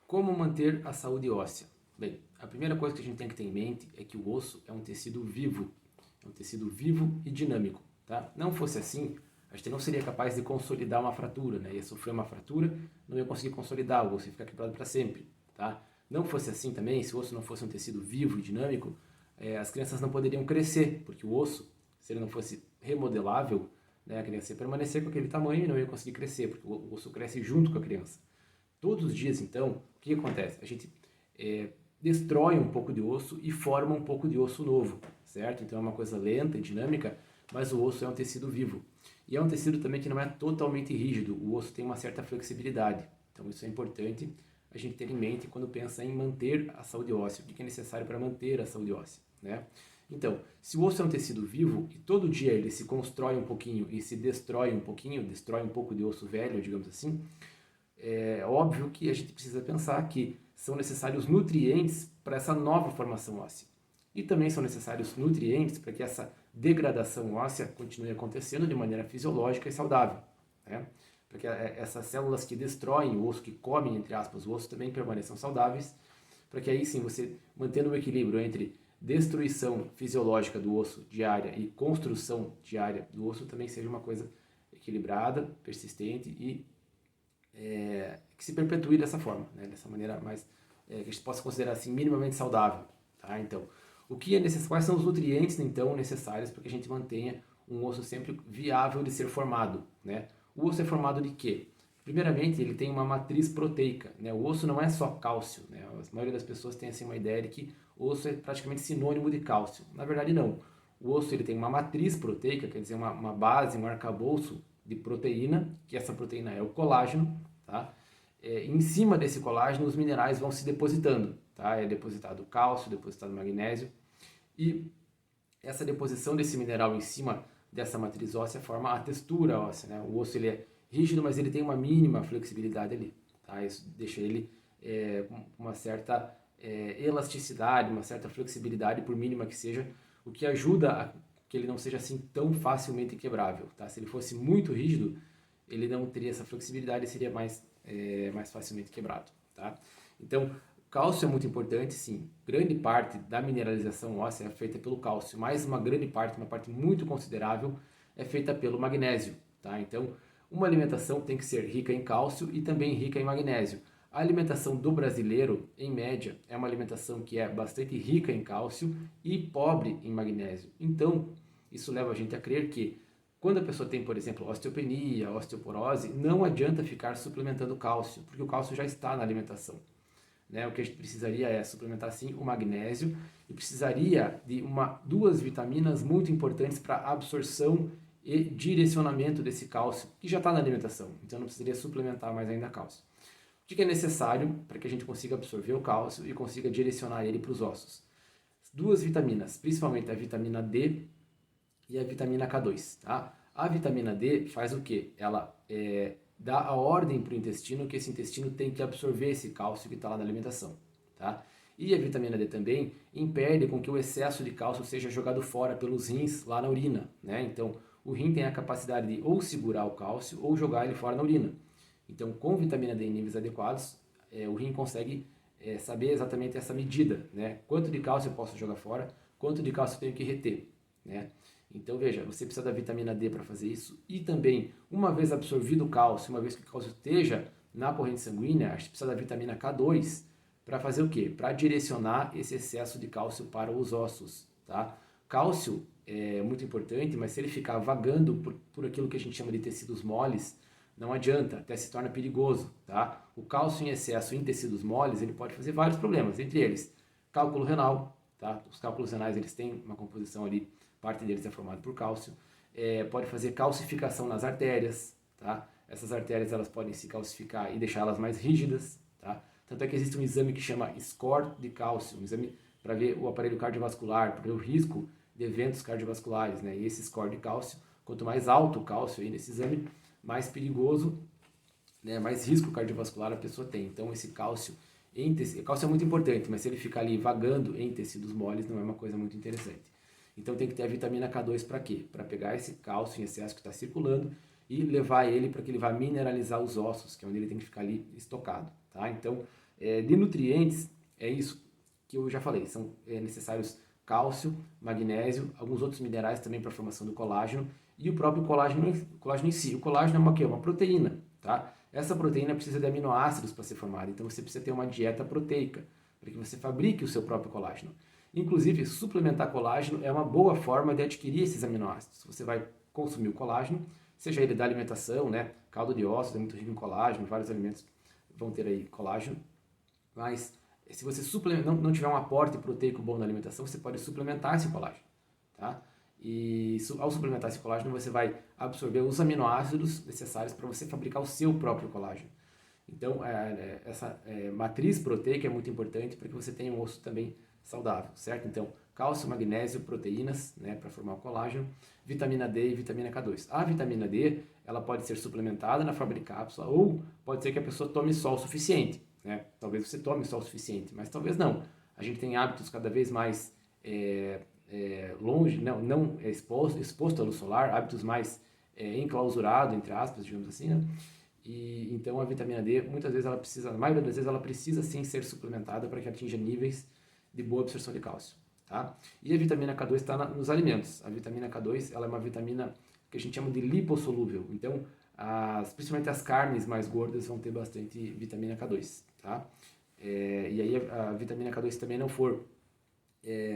Como manter a saúde óssea? Bem, a primeira coisa que a gente tem que ter em mente é que o osso é um tecido vivo. É um tecido vivo e dinâmico. Tá? Não fosse assim, a gente não seria capaz de consolidar uma fratura. Né? Ia sofrer uma fratura, não ia conseguir consolidar, o osso ia ficar quebrado para sempre. Tá? Não fosse assim também, se o osso não fosse um tecido vivo e dinâmico, as crianças não poderiam crescer, porque o osso, se ele não fosse remodelável, né, a criança ia permanecer com aquele tamanho e não ia conseguir crescer, porque o osso cresce junto com a criança. Todos os dias, então, o que acontece? A gente destrói um pouco de osso e forma um pouco de osso novo, certo? Então é uma coisa lenta e dinâmica, mas o osso é um tecido vivo. E é um tecido também que não é totalmente rígido, o osso tem uma certa flexibilidade. Então isso é importante a gente ter em mente quando pensa em manter a saúde óssea, o que é necessário para manter a saúde óssea, né? Então, se o osso é um tecido vivo e todo dia ele se constrói um pouquinho e se destrói um pouquinho, destrói um pouco de osso velho, digamos assim, é óbvio que a gente precisa pensar que são necessários nutrientes para essa nova formação óssea. E também são necessários nutrientes para que essa degradação óssea continue acontecendo de maneira fisiológica e saudável. Né? Para que essas células que destroem o osso, que comem, entre aspas, o osso, também permaneçam saudáveis, para que aí sim você, mantendo o equilíbrio entre destruição fisiológica do osso diária e construção diária do osso, também seja uma coisa equilibrada, persistente e que se perpetue dessa forma, né? Dessa maneira mais que a gente possa considerar assim minimamente saudável, tá? Então, o que é necessário? Quais são os nutrientes então necessários para que a gente mantenha um osso sempre viável de ser formado, né? O osso é formado de quê? Primeiramente, ele tem uma matriz proteica, né? O osso não é só cálcio, né? A maioria das pessoas tem assim uma ideia de que o osso é praticamente sinônimo de cálcio. Na verdade, não. O osso ele tem uma matriz proteica, quer dizer, uma base, um arcabouço de proteína, que essa proteína é o colágeno, tá? Em cima desse colágeno, os minerais vão se depositando, tá? É depositado cálcio, depositado magnésio, e essa deposição desse mineral em cima dessa matriz óssea forma a textura óssea, né? O osso ele é rígido, mas ele tem uma mínima flexibilidade ali, tá? Isso deixa ele com uma certa elasticidade, uma certa flexibilidade, por mínima que seja, o que ajuda a que ele não seja assim tão facilmente quebrável, tá? Se ele fosse muito rígido, ele não teria essa flexibilidade e seria mais facilmente quebrado, tá? Então, cálcio é muito importante, sim. Grande parte da mineralização óssea é feita pelo cálcio, mas uma grande parte, uma parte muito considerável, é feita pelo magnésio, tá? Então, uma alimentação tem que ser rica em cálcio e também rica em magnésio. A alimentação do brasileiro, em média, é uma alimentação que é bastante rica em cálcio e pobre em magnésio. Então, isso leva a gente a crer que quando a pessoa tem, por exemplo, osteopenia, osteoporose, não adianta ficar suplementando cálcio, porque o cálcio já está na alimentação. Né? O que a gente precisaria é suplementar sim o magnésio e precisaria de duas vitaminas muito importantes para absorção e direcionamento desse cálcio, que já está na alimentação. Então não precisaria suplementar mais ainda cálcio. O que é necessário para que a gente consiga absorver o cálcio e consiga direcionar ele para os ossos? Duas vitaminas, principalmente a vitamina D e a vitamina K2. Tá? A vitamina D faz o quê? Ela dá a ordem para o intestino que esse intestino tem que absorver esse cálcio que está lá na alimentação. Tá? E a vitamina D também impede com que o excesso de cálcio seja jogado fora pelos rins lá na urina. Né? Então, o rim tem a capacidade de ou segurar o cálcio ou jogar ele fora na urina. Então, com vitamina D em níveis adequados, o rim consegue saber exatamente essa medida. Né? Quanto de cálcio eu posso jogar fora, quanto de cálcio eu tenho que reter. Né? Então veja, você precisa da vitamina D para fazer isso e também, uma vez absorvido o cálcio, uma vez que o cálcio esteja na corrente sanguínea, a gente precisa da vitamina K2 para fazer o quê? Para direcionar esse excesso de cálcio para os ossos, tá? Cálcio é muito importante, mas se ele ficar vagando por aquilo que a gente chama de tecidos moles, não adianta, até se torna perigoso, tá? O cálcio em excesso em tecidos moles, ele pode fazer vários problemas, entre eles, cálculo renal, tá? Os cálculos renais, eles têm uma composição ali, parte deles é formada por cálcio, pode fazer calcificação nas artérias, tá? Essas artérias elas podem se calcificar e deixá-las mais rígidas, tá? Tanto é que existe um exame que chama score de cálcio, um exame para ver o aparelho cardiovascular, para ver o risco de eventos cardiovasculares, né? E esse score de cálcio, quanto mais alto o cálcio aí nesse exame, mais perigoso, né? Mais risco cardiovascular a pessoa tem. Então esse cálcio cálcio é muito importante, mas se ele ficar ali vagando em tecidos moles, não é uma coisa muito interessante. Então tem que ter a vitamina K2 para quê? Para pegar esse cálcio em excesso que está circulando e levar ele para que ele vá mineralizar os ossos, que é onde ele tem que ficar ali estocado, tá? Então, de nutrientes, é isso que eu já falei, são necessários cálcio, magnésio, alguns outros minerais também para a formação do colágeno e o próprio colágeno em si. O colágeno é uma, uma proteína, tá? Essa proteína precisa de aminoácidos para ser formada, então você precisa ter uma dieta proteica para que você fabrique o seu próprio colágeno. Inclusive, suplementar colágeno é uma boa forma de adquirir esses aminoácidos. Você vai consumir o colágeno, seja ele da alimentação, né? Caldo de ossos é muito rico em colágeno, vários alimentos vão ter aí colágeno, mas se você não tiver um aporte proteico bom na alimentação, você pode suplementar esse colágeno, tá? E ao suplementar esse colágeno, você vai absorver os aminoácidos necessários para você fabricar o seu próprio colágeno. Então, essa matriz proteica é muito importante para que você tenha um osso também saudável, certo? Então, cálcio, magnésio, proteínas, né, para formar o colágeno, vitamina D e vitamina K2. A vitamina D, ela pode ser suplementada na forma de cápsula ou pode ser que a pessoa tome só o suficiente, né? Talvez você tome só o suficiente, mas talvez não. A gente tem hábitos cada vez mais longe, não exposto à luz solar, hábitos mais enclausurados, entre aspas, digamos assim, né? E então a vitamina D, muitas vezes ela precisa, na maioria das vezes ela precisa sim ser suplementada para que atinja níveis de boa absorção de cálcio, tá? E a vitamina K2 está nos alimentos. A vitamina K2, ela é uma vitamina que a gente chama de lipossolúvel. Então, principalmente as carnes mais gordas vão ter bastante vitamina K2, tá? E aí a vitamina K2 se também não for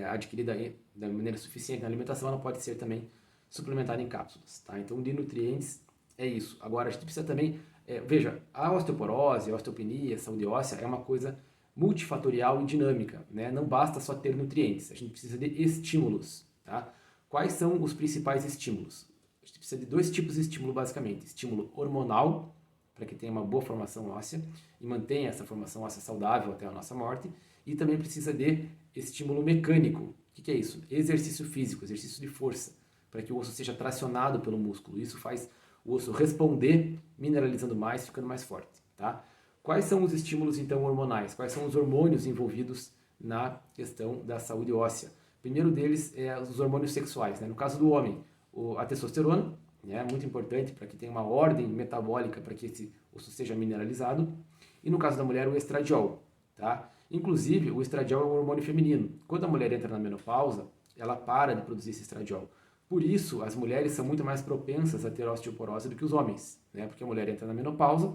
adquirida da maneira suficiente na alimentação, ela pode ser também suplementada em cápsulas, tá? Então, de nutrientes é isso. Agora, a gente precisa também veja, a osteoporose, a osteopenia, a saúde óssea é uma coisa multifatorial e dinâmica, né? Não basta só ter nutrientes, a gente precisa de estímulos, tá? Quais são os principais estímulos? A gente precisa de dois tipos de estímulo, basicamente. Estímulo hormonal, para que tenha uma boa formação óssea e mantenha essa formação óssea saudável até a nossa morte, e também precisa de estímulo mecânico. O que é isso? Exercício físico, exercício de força, para que o osso seja tracionado pelo músculo. Isso faz o osso responder, mineralizando mais, ficando mais forte, tá? Quais são os estímulos, então, hormonais? Quais são os hormônios envolvidos na questão da saúde óssea? O primeiro deles é os hormônios sexuais, né? No caso do homem, a testosterona, né? Muito importante para que tenha uma ordem metabólica para que esse osso seja mineralizado. E no caso da mulher, o estradiol, tá? Inclusive, o estradiol é um hormônio feminino. Quando a mulher entra na menopausa, ela para de produzir esse estradiol. Por isso, as mulheres são muito mais propensas a ter osteoporose do que os homens, né? Porque a mulher entra na menopausa,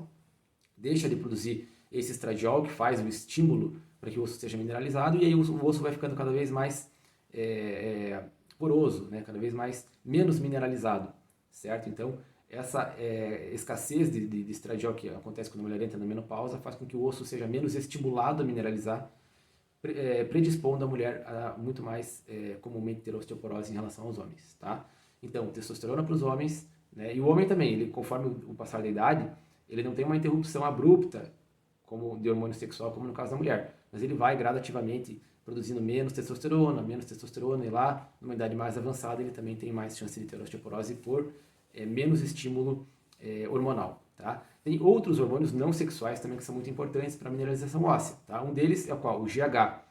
deixa de produzir esse estradiol, que faz o estímulo para que o osso seja mineralizado, e aí o osso vai ficando cada vez mais poroso, né? Cada vez mais menos mineralizado, certo? Então, essa escassez de estradiol que acontece quando a mulher entra na menopausa faz com que o osso seja menos estimulado a mineralizar, predispondo a mulher a muito mais comumente ter osteoporose em relação aos homens, tá? Então, testosterona para os homens, né? E o homem também, ele, conforme o passar da idade, ele não tem uma interrupção abrupta como de hormônio sexual, como no caso da mulher, mas ele vai gradativamente produzindo menos testosterona, e lá, numa idade mais avançada, ele também tem mais chance de ter osteoporose por menos estímulo hormonal, tá? Tem outros hormônios não sexuais também que são muito importantes para a mineralização óssea, tá? Um deles é o qual? O GH.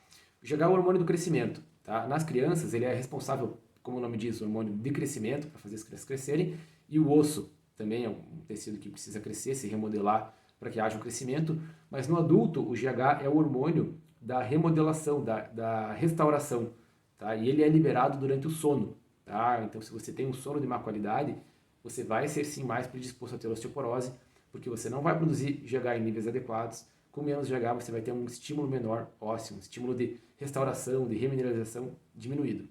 O GH é o hormônio do crescimento, tá? Nas crianças, ele é responsável, como o nome diz, o hormônio de crescimento, para fazer as crianças crescerem, e o osso também é um tecido que precisa crescer, se remodelar para que haja um crescimento, mas no adulto, o GH é o hormônio da remodelação, da restauração, tá? E ele é liberado durante o sono, tá? Então, se você tem um sono de má qualidade, você vai ser sim mais predisposto a ter osteoporose, porque você não vai produzir GH em níveis adequados. Com menos GH você vai ter um estímulo menor ósseo, um estímulo de restauração, de remineralização diminuído,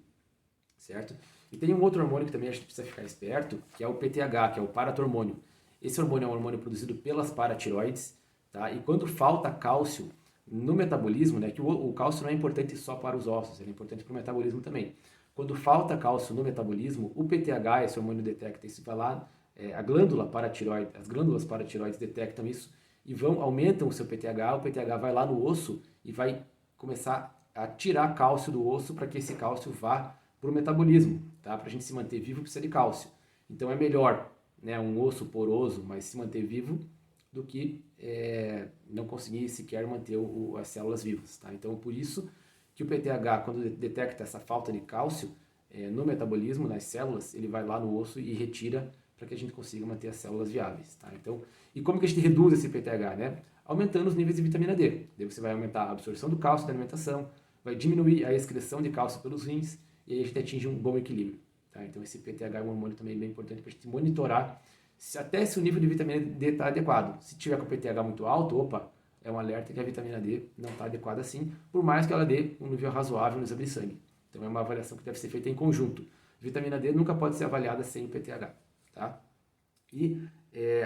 certo? E tem um outro hormônio que também a gente precisa ficar esperto, que é o PTH, que é o paratormônio. Esse hormônio é um hormônio produzido pelas paratiroides, tá? E quando falta cálcio no metabolismo, né, que o cálcio não é importante só para os ossos, ele é importante para o metabolismo também. Quando falta cálcio no metabolismo, o PTH, esse hormônio detecta isso, vai lá, a glândula paratiroide, as glândulas paratiroides detectam isso e aumentam o seu PTH, o PTH vai lá no osso e vai começar a tirar cálcio do osso para que esse cálcio vá para o metabolismo, tá? Para a gente se manter vivo precisa de cálcio. Então é melhor, né, um osso poroso, mas se manter vivo, do que não conseguir sequer manter as células vivas, tá? Então por isso que o PTH, quando detecta essa falta de cálcio no metabolismo, nas células, ele vai lá no osso e retira para que a gente consiga manter as células viáveis, tá? Então, e como que a gente reduz esse PTH, né? Aumentando os níveis de vitamina D. Daí você vai aumentar a absorção do cálcio da alimentação, vai diminuir a excreção de cálcio pelos rins, e aí a gente atinge um bom equilíbrio, tá? Então esse PTH é um hormônio também bem importante para a gente monitorar até se o nível de vitamina D está adequado. Se tiver com o PTH muito alto, opa, é um alerta que a vitamina D não está adequada assim, por mais que ela dê um nível razoável no exame de sangue. Então é uma avaliação que deve ser feita em conjunto. Vitamina D nunca pode ser avaliada sem o PTH, tá? E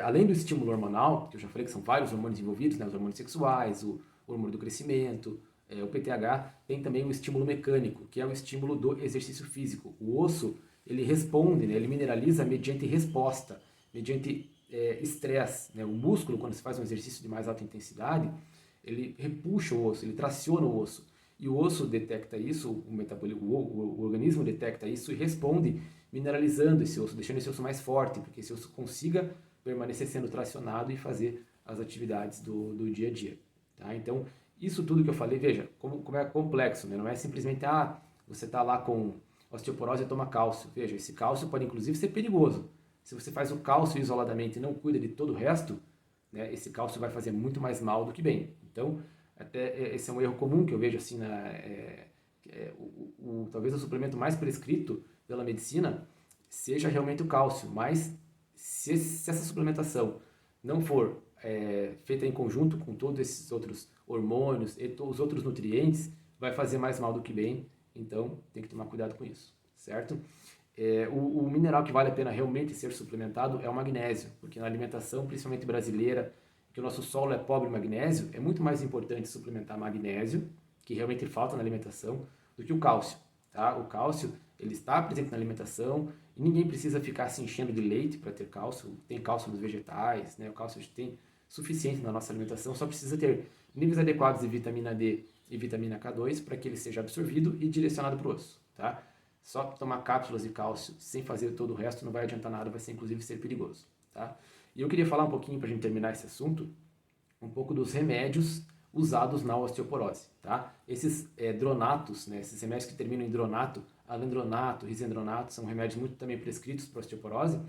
além do estímulo hormonal, que eu já falei que são vários hormônios envolvidos, né, os hormônios sexuais, o hormônio do crescimento, o PTH, tem também o estímulo mecânico, que é o estímulo do exercício físico. O osso, ele responde, né, ele mineraliza mediante resposta, mediante estresse. Né? O músculo, quando se faz um exercício de mais alta intensidade, ele repuxa o osso, ele traciona o osso. E o osso detecta isso, o organismo detecta isso e responde mineralizando esse osso, deixando esse osso mais forte, porque esse osso consiga permanecer sendo tracionado e fazer as atividades do dia a dia. Tá? Então, isso tudo que eu falei, veja, como é complexo, né? Não é simplesmente, você está lá com osteoporose e toma cálcio. Veja, esse cálcio pode inclusive ser perigoso. Se você faz o cálcio isoladamente e não cuida de todo o resto, né, esse cálcio vai fazer muito mais mal do que bem. Então, até esse é um erro comum que eu vejo assim, talvez o suplemento mais prescrito pela medicina seja realmente o cálcio, mas se essa suplementação não for feita em conjunto com todos esses outros hormônios e os outros nutrientes, vai fazer mais mal do que bem, então tem que tomar cuidado com isso, certo? O mineral que vale a pena realmente ser suplementado é o magnésio, porque na alimentação, principalmente brasileira, que o nosso solo é pobre em magnésio, é muito mais importante suplementar magnésio, que realmente falta na alimentação, do que o cálcio. Tá? O cálcio, ele está presente na alimentação e ninguém precisa ficar se enchendo de leite para ter cálcio. Tem cálcio nos vegetais, né? O cálcio a gente tem suficiente na nossa alimentação, só precisa ter níveis adequados de vitamina D e vitamina K2 para que ele seja absorvido e direcionado para o osso. Tá? Só tomar cápsulas de cálcio sem fazer todo o resto não vai adiantar nada, vai ser inclusive ser perigoso. Tá? E eu queria falar um pouquinho, para a gente terminar esse assunto, um pouco dos remédios usados na osteoporose. Tá? Esses dronatos, né, esses remédios que terminam em dronato, alendronato, risendronato, são remédios muito também prescritos para osteoporose,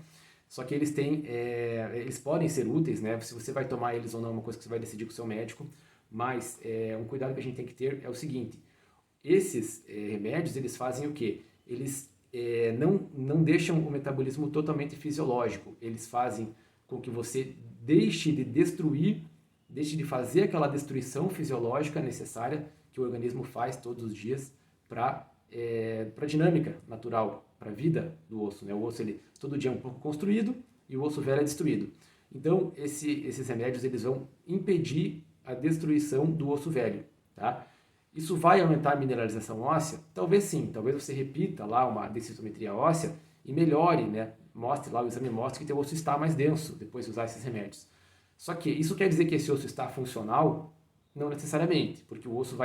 só que eles eles podem ser úteis, né? Se você vai tomar eles ou não é uma coisa que você vai decidir com o seu médico, mas um cuidado que a gente tem que ter é o seguinte, esses remédios, eles fazem o quê? Eles não deixam o metabolismo totalmente fisiológico, eles fazem com que você deixe de fazer aquela destruição fisiológica necessária que o organismo faz todos os dias para a dinâmica natural, para a vida do osso. Né? O osso, ele, todo dia é um pouco construído e o osso velho é destruído. Então, esses remédios eles vão impedir a destruição do osso velho. Tá? Isso vai aumentar a mineralização óssea? Talvez sim, talvez você repita lá uma densitometria óssea e melhore, né? Mostre lá, o exame mostra que teu osso está mais denso depois de usar esses remédios. Só que isso quer dizer que esse osso está funcional? Não necessariamente, porque o osso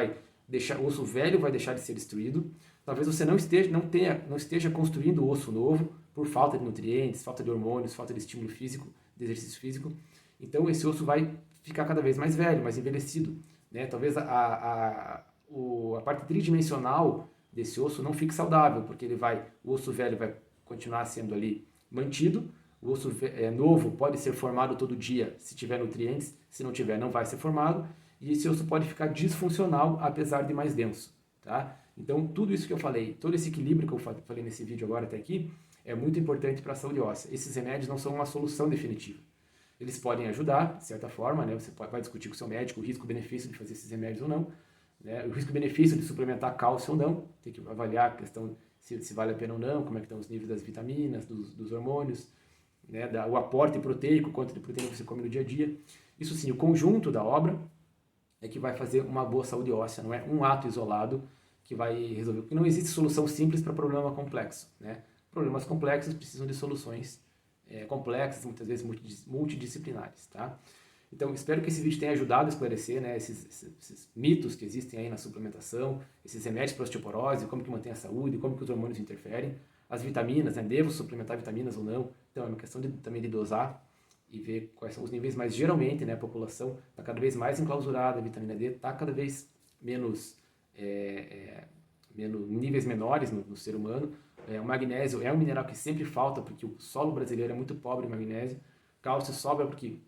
velho vai deixar de ser destruído. Talvez você não esteja construindo osso novo por falta de nutrientes, falta de hormônios, falta de estímulo físico, de exercício físico. Então esse osso vai ficar cada vez mais velho, mais envelhecido. Né? Talvez a parte tridimensional desse osso não fique saudável, porque o osso velho vai continuar sendo ali mantido, o osso novo pode ser formado todo dia se tiver nutrientes, se não tiver não vai ser formado, e esse osso pode ficar disfuncional apesar de mais denso. Tá? Então tudo isso que eu falei, todo esse equilíbrio que eu falei nesse vídeo agora até aqui, é muito importante para a saúde óssea. Esses remédios não são uma solução definitiva. Eles podem ajudar, de certa forma, né? Você vai discutir com o seu médico o risco-benefício de fazer esses remédios ou não, né? O risco-benefício de suplementar cálcio ou não, tem que avaliar a questão se vale a pena ou não, como é que estão os níveis das vitaminas, dos hormônios, né? O aporte proteico, quanto de proteína você come no dia a dia. Isso sim, o conjunto da obra é que vai fazer uma boa saúde óssea, não é um ato isolado que vai resolver, porque não existe solução simples para problema complexo, né? Problemas complexos precisam de soluções complexas, muitas vezes multidisciplinares, tá? Então, espero que esse vídeo tenha ajudado a esclarecer, né, esses mitos que existem aí na suplementação, esses remédios para osteoporose, como que mantém a saúde, como que os hormônios interferem, as vitaminas, né, devo suplementar vitaminas ou não? Então, é uma questão também de dosar e ver quais são os níveis, mas geralmente, né, a população está cada vez mais enclausurada, a vitamina D está cada vez menos níveis menores no ser humano, O magnésio é um mineral que sempre falta, porque o solo brasileiro é muito pobre em magnésio. Cálcio sobra porque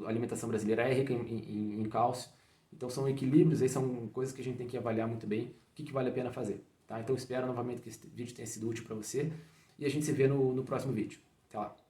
a alimentação brasileira é rica em cálcio. Então são equilíbrios, aí são coisas que a gente tem que avaliar muito bem o que vale a pena fazer. Tá? Então espero novamente que esse vídeo tenha sido útil para você e a gente se vê no próximo vídeo. Até lá!